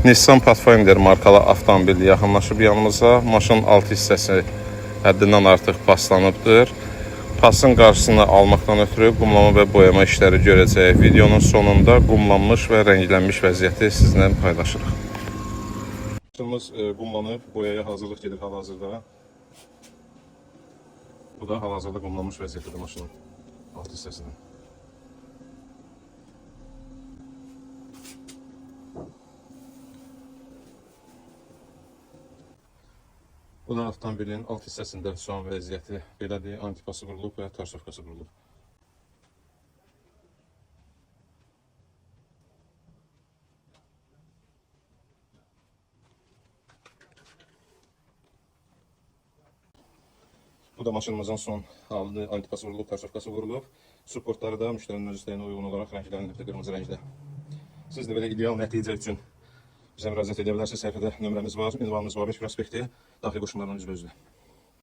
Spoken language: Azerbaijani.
Nissan Pathfinder markalı avtomobil yaxınlaşıb yanımıza. Maşının alt hissəsi həddindən artıq paslanıbdır. Pasın qarşısını almaqdan ötürü qumlama və boyama işləri görəcəyik. Videonun sonunda qumlanmış və rənglənmiş vəziyyəti sizinlə paylaşırıq. Maşınımız qumlanıb, boyaya hazırlıq gedir hal-hazırda. Bu da hal-hazırda qumlanmış vəziyyətidir maşının alt hissəsinin. Bu da avtomobilin alt hissəsində son vəziyyəti belədir. Antipası vurulub və tarsovkası vurulub. Bu da maşınımızın son halıdır. Antipası vurulub, tarsovkası vurulub. Supportları da müştərinin öz istəyinə uyğun olaraq rənglənib qırmızı rəngdə. Siz də belə ideal nəticə üçün bizə müraciət edə bilərsiniz. Səhifədə nömrəmiz var, ünvanımız var, prospekti, daxili qoşullarla üzbəüzdür.